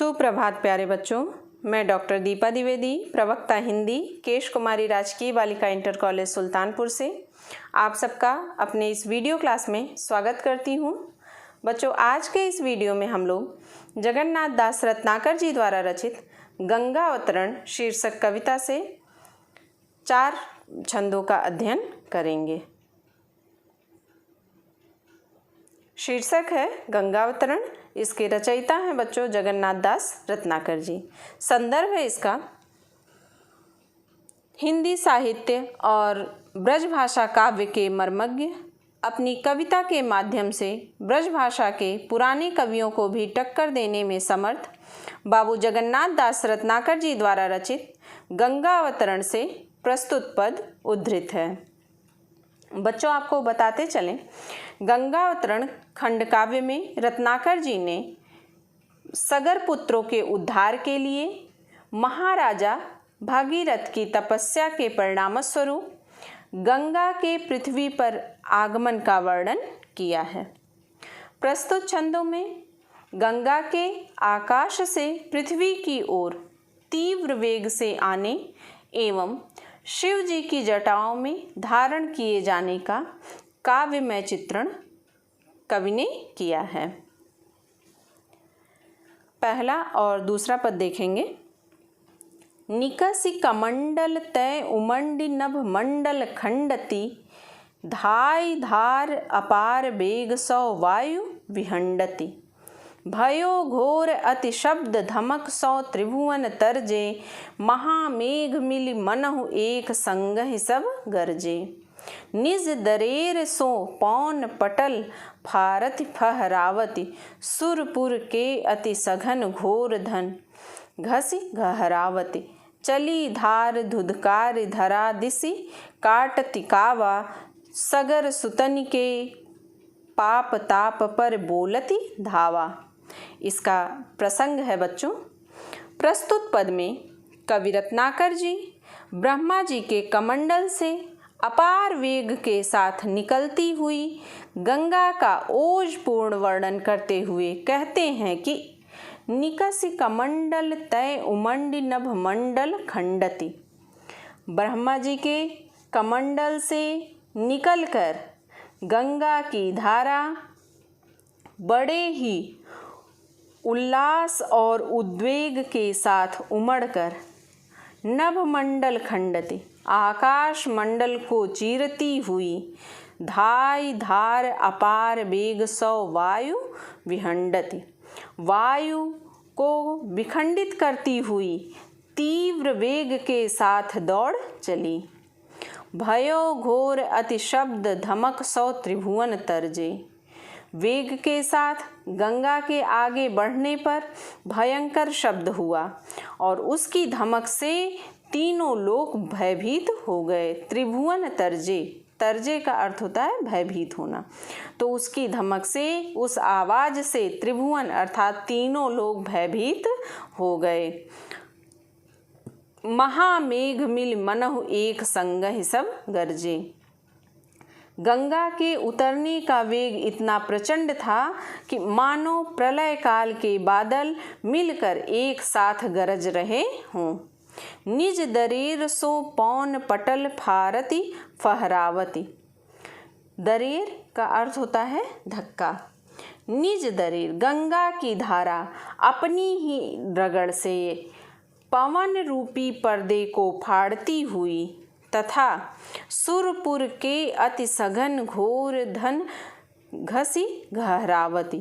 सुप्रभात प्यारे बच्चों, मैं डॉक्टर दीपा द्विवेदी, प्रवक्ता हिंदी, केश कुमारी राजकीय बालिका इंटर कॉलेज सुल्तानपुर से आप सबका अपने इस वीडियो क्लास में स्वागत करती हूँ। बच्चों, आज के इस वीडियो में हम लोग जगन्नाथ दास रत्नाकर जी द्वारा रचित गंगा अवतरण शीर्षक कविता से 4 छंदों का अध्ययन करेंगे। शीर्षक है गंगावतरण। इसके रचयिता हैं बच्चों जगन्नाथ दास रत्नाकर जी। संदर्भ है इसका हिंदी साहित्य और ब्रजभाषा काव्य के मर्मज्ञ, अपनी कविता के माध्यम से ब्रजभाषा के पुराने कवियों को भी टक्कर देने में समर्थ बाबू जगन्नाथ दास रत्नाकर जी द्वारा रचित गंगावतरण से प्रस्तुत पद उद्धृत है। बच्चों, आपको बताते चलें, गंगावतरण खंड काव्य में रत्नाकर जी ने सगर पुत्रों के उद्धार के लिए महाराजा भागीरथ की तपस्या के परिणामस्वरूप गंगा के पृथ्वी पर आगमन का वर्णन किया है। प्रस्तुत छंदों में गंगा के आकाश से पृथ्वी की ओर तीव्र वेग से आने एवं शिव जी की जटाओं में धारण किए जाने का काव्यमय चित्रण कवि ने किया है। पहला और दूसरा पद देखेंगे। निकसि कमंडल तय उमंडी नभ मंडल खंडति धाई धार अपार बेग सौ वायु विहंडति भयो घोर अति शब्द धमक सौ त्रिभुवन तरजे महामेघ मिलि मनहु एक संगहि सब गरजे निज दरेर सो पौन पटल फारति फहरावति सुरपुर के अति सघन घोर धन घसी गहरावति चली धार धुधकार धरा दिशि काटति कावा सगर सुतन के पाप ताप पर बोलती धावा। इसका प्रसंग है बच्चों, प्रस्तुत पद में कवि रत्नाकर जी ब्रह्मा जी के कमंडल से अपार वेग के साथ निकलती हुई गंगा का ओजपूर्ण वर्णन करते हुए कहते हैं कि निकसि कमंडल तय उमंडी नभ मंडल खंडति। ब्रह्मा जी के कमंडल से निकलकर गंगा की धारा बड़े ही उल्लास और उद्वेग के साथ उमड़कर नभमंडल खंडति आकाश मंडल को चीरती हुई धाई धार अपार बेग सौ वायु विहंडति वायु को विखंडित करती हुई तीव्र वेग के साथ दौड़ चली। भयो घोर अति शब्द धमक सौ त्रिभुवन तरजे। वेग के साथ गंगा के आगे बढ़ने पर भयंकर शब्द हुआ और उसकी धमक से तीनों लोक भयभीत हो गए। त्रिभुवन तरजे, तरजे का अर्थ होता है भयभीत होना, तो उसकी धमक से, उस आवाज से त्रिभुवन अर्थात तीनों लोग भयभीत हो गए। महामेघ मिल मनहु एक संगहि सब गरजे। गंगा के उतरने का वेग इतना प्रचंड था कि मानो प्रलय काल के बादल मिलकर एक साथ गरज रहे हों। निज दरेर सो पौन पटल फारति फहरावति। दरेर का अर्थ होता है धक्का। निज दरेर, गंगा की धारा अपनी ही रगड़ से पवन रूपी पर्दे को फाड़ती हुई तथा सुरपुर के अति सघन घोर धन घसी गहरावती।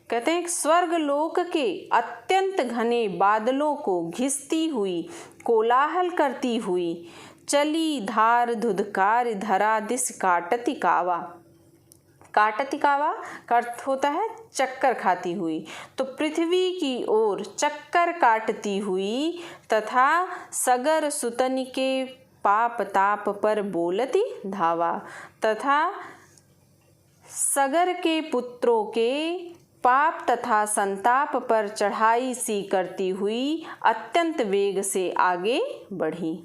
कहते हैं स्वर्ग लोक के अत्यंत घने बादलों को घिसती हुई, कोलाहल करती हुई चली धार धुधकार धरा दिस काटति कावा। काटति कावा का अर्थ होता है चक्कर खाती हुई, तो पृथ्वी की ओर चक्कर काटती हुई तथा सगर सुतन के पाप ताप पर बोलती धावा तथा सगर के पुत्रों के पाप तथा संताप पर चढ़ाई सी करती हुई अत्यंत वेग से आगे बढ़ी।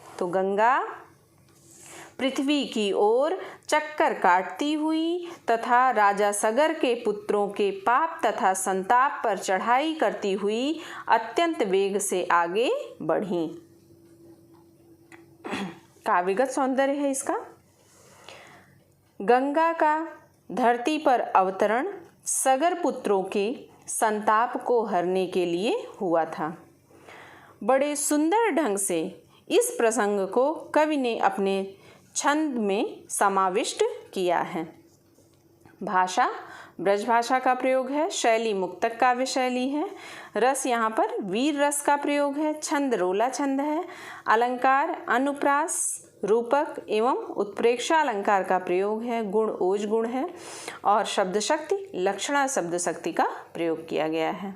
तो गंगा पृथ्वी की ओर चक्कर काटती हुई तथा राजा सगर के पुत्रों के पाप तथा संताप पर चढ़ाई करती हुई अत्यंत वेग से आगे बढ़ी। काव्यगत सौंदर्य है इसका। गंगा का धरती पर अवतरण सगर पुत्रों के संताप को हरने के लिए हुआ था। बड़े सुंदर ढंग से इस प्रसंग को कवि ने अपने छंद में समाविष्ट किया है। भाषा ब्रज भाषा का प्रयोग है। शैली मुक्तक काव्य शैली है। रस यहाँ पर वीर रस का प्रयोग है। छंद रोला छंद है। अलंकार अनुप्रास रूपक एवं उत्प्रेक्षा अलंकार का प्रयोग है। गुण ओज गुण है और शब्द शक्ति लक्षणा शब्द शक्ति का प्रयोग किया गया है।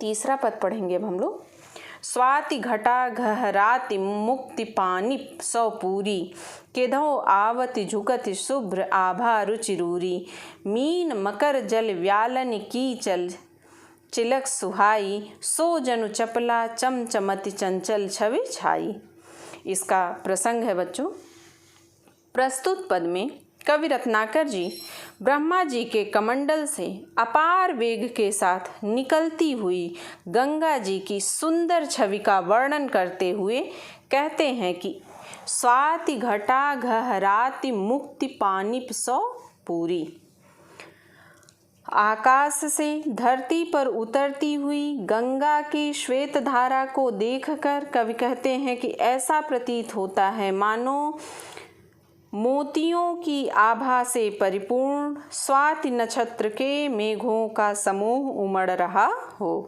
तीसरा पद पढ़ेंगे अब हम लोग। स्वाति घटा घहराति मुक्ति पानी सौ पूरी केधो आवति झुकति शुभ्र आभा रुचिरूरी मीन मकर जल व्यालन की चल चिलक सुहाई सो जनु चपला चमचमति चंचल छवि छाई। इसका प्रसंग है बच्चों। प्रस्तुत पद में कवि रत्नाकर जी ब्रह्मा जी के कमंडल से अपार वेग के साथ निकलती हुई गंगा जी की सुंदर छवि का वर्णन करते हुए कहते हैं कि स्वाति घटा घहराति मुक्ति पानी सौ पूरी। आकाश से धरती पर उतरती हुई गंगा की श्वेत धारा को देखकर कवि कहते हैं कि ऐसा प्रतीत होता है मानो मोतियों की आभा से परिपूर्ण स्वाति नक्षत्र के मेघों का समूह उमड़ रहा हो।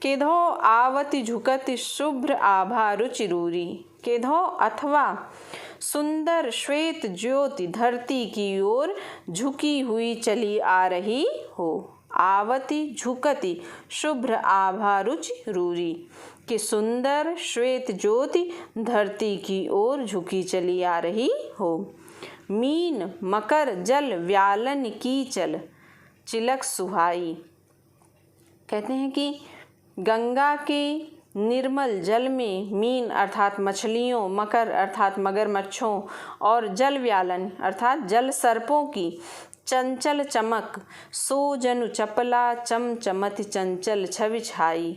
केधो आवति झुकति शुभ्र आभा रुचिरूरी। केधो अथवा सुंदर श्वेत ज्योति धरती की ओर झुकी हुई चली आ रही हो। आवति झुकति शुभ्र आभा रुचिरूरी कि सुंदर श्वेत ज्योति धरती की ओर झुकी चली आ रही हो। मीन मकर जल व्यालन की चल चिलक सुहाई। कहते हैं कि गंगा के निर्मल जल में मीन अर्थात मछलियों, मकर अर्थात मगरमच्छों और जल व्यालन अर्थात जल सर्पों की चंचल चमक सो जनु चपला चमचमति चंचल छवि छाई।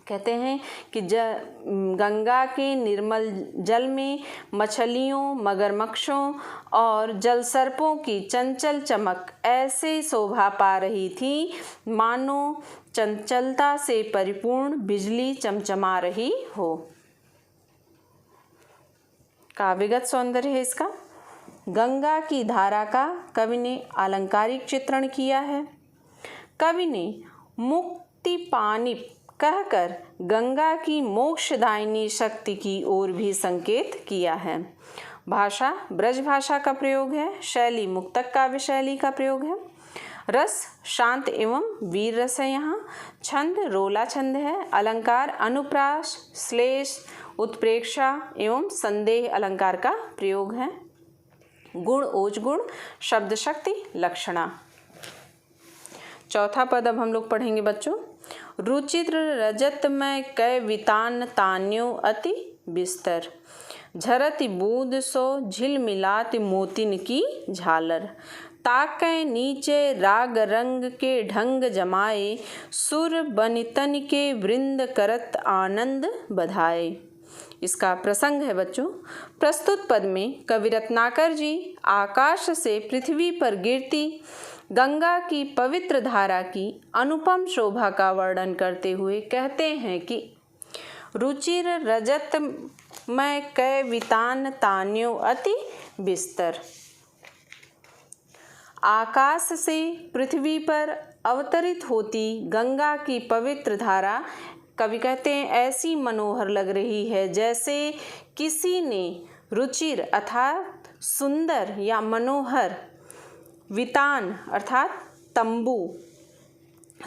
कहते हैं कि गंगा के निर्मल जल में मछलियों, मगरमच्छों और जल सर्पों की चंचल चमक ऐसे शोभा पा रही थी मानो चंचलता से परिपूर्ण बिजली चमचमा रही हो। काव्यगत सौंदर्य है इसका। गंगा की धारा का कवि ने अलंकारिक चित्रण किया है। कवि ने मुक्ति पानी कहकर गंगा की मोक्षदायिनी शक्ति की ओर भी संकेत किया है। भाषा ब्रज भाषा का प्रयोग है। शैली मुक्तक काव्य शैली का प्रयोग है। रस शांत एवं वीर रस है यहाँ। छंद रोला छंद है। अलंकार अनुप्रास श्लेष उत्प्रेक्षा एवं संदेह अलंकार का प्रयोग है। गुण ओज गुण शब्द शक्ति लक्षणा। चौथा पद अब हम लोग पढ़ेंगे बच्चों। रुचिर रजत में कै वितान तान्यो अति बिस्तर झरति बूंद सो झिलमिलाति मोतिन की झालर ताकै नीचे राग रंग के ढंग जमाए सुर बनितन के वृंद करत आनंद बधाए। इसका प्रसंग है बच्चों। प्रस्तुत पद में कवि रत्नाकर जी आकाश से पृथ्वी पर गिरती गंगा की पवित्र धारा की अनुपम शोभा का वर्णन करते हुए कहते हैं कि रुचिर रजत में कै वितान तान्यो अति बिस्तर। आकाश से पृथ्वी पर अवतरित होती गंगा की पवित्र धारा कवि कहते हैं ऐसी मनोहर लग रही है जैसे किसी ने रुचिर अर्थात सुंदर या मनोहर, वितान अर्थात तंबू,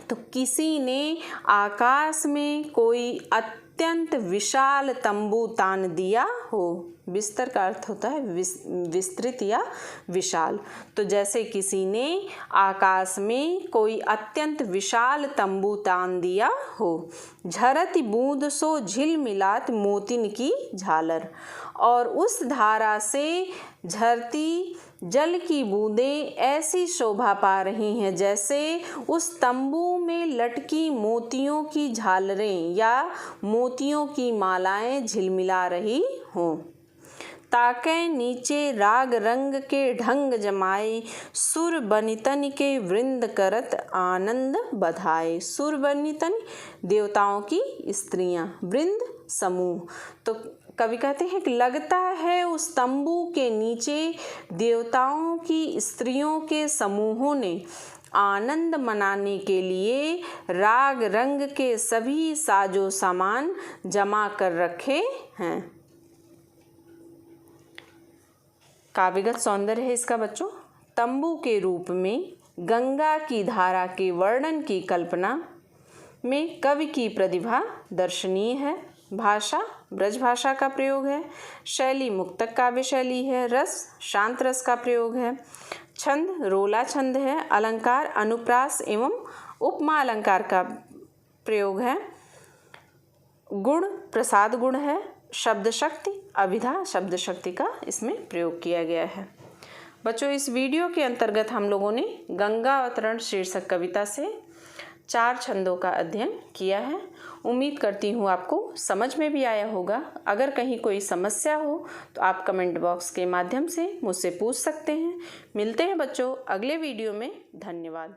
तो किसी ने आकाश में कोई अत्यंत विशाल तंबू तान दिया हो। बिस्तर का अर्थ होता है विस्तृत या विशाल। तो जैसे किसी ने आकाश में कोई अत्यंत विशाल तंबू तान दिया हो। झरती बूंद सो झिलमिलात मोतिन की झालर। और उस धारा से झरती जल की बूंदें ऐसी शोभा पा रही हैं जैसे उस तंबू में लटकी मोतियों की झालरें या मोतियों की मालाएं झिलमिला रही हों। ताके नीचे राग रंग के ढंग जमाए, सुर बनितन के वृंद करत आनंद बधाए। सुर बनितन देवताओं की स्त्रियां, वृंद समूह। तो कवि कहते हैं कि लगता है उस तंबू के नीचे देवताओं की स्त्रियों के समूहों ने आनंद मनाने के लिए राग रंग के सभी साजो सामान जमा कर रखे हैं। काव्यगत सौंदर्य है इसका बच्चों। तंबू के रूप में गंगा की धारा के वर्णन की कल्पना में कवि की प्रतिभा दर्शनीय है। भाषा ब्रज भाषा का प्रयोग है। शैली मुक्तक काव्य शैली है। रस शांत रस का प्रयोग है। छंद रोला छंद है। अलंकार अनुप्रास एवं उपमा अलंकार का प्रयोग है। गुण प्रसाद गुण है। शब्द शक्ति अभिधा शब्द शक्ति का इसमें प्रयोग किया गया है। बच्चों इस वीडियो के अंतर्गत हम लोगों ने गंगा अवतरण शीर्षक कविता से 4 छंदों का अध्ययन किया है। उम्मीद करती हूँ आपको समझ में भी आया होगा। अगर कहीं कोई समस्या हो तो आप कमेंट बॉक्स के माध्यम से मुझसे पूछ सकते हैं। मिलते हैं बच्चों अगले वीडियो में। धन्यवाद।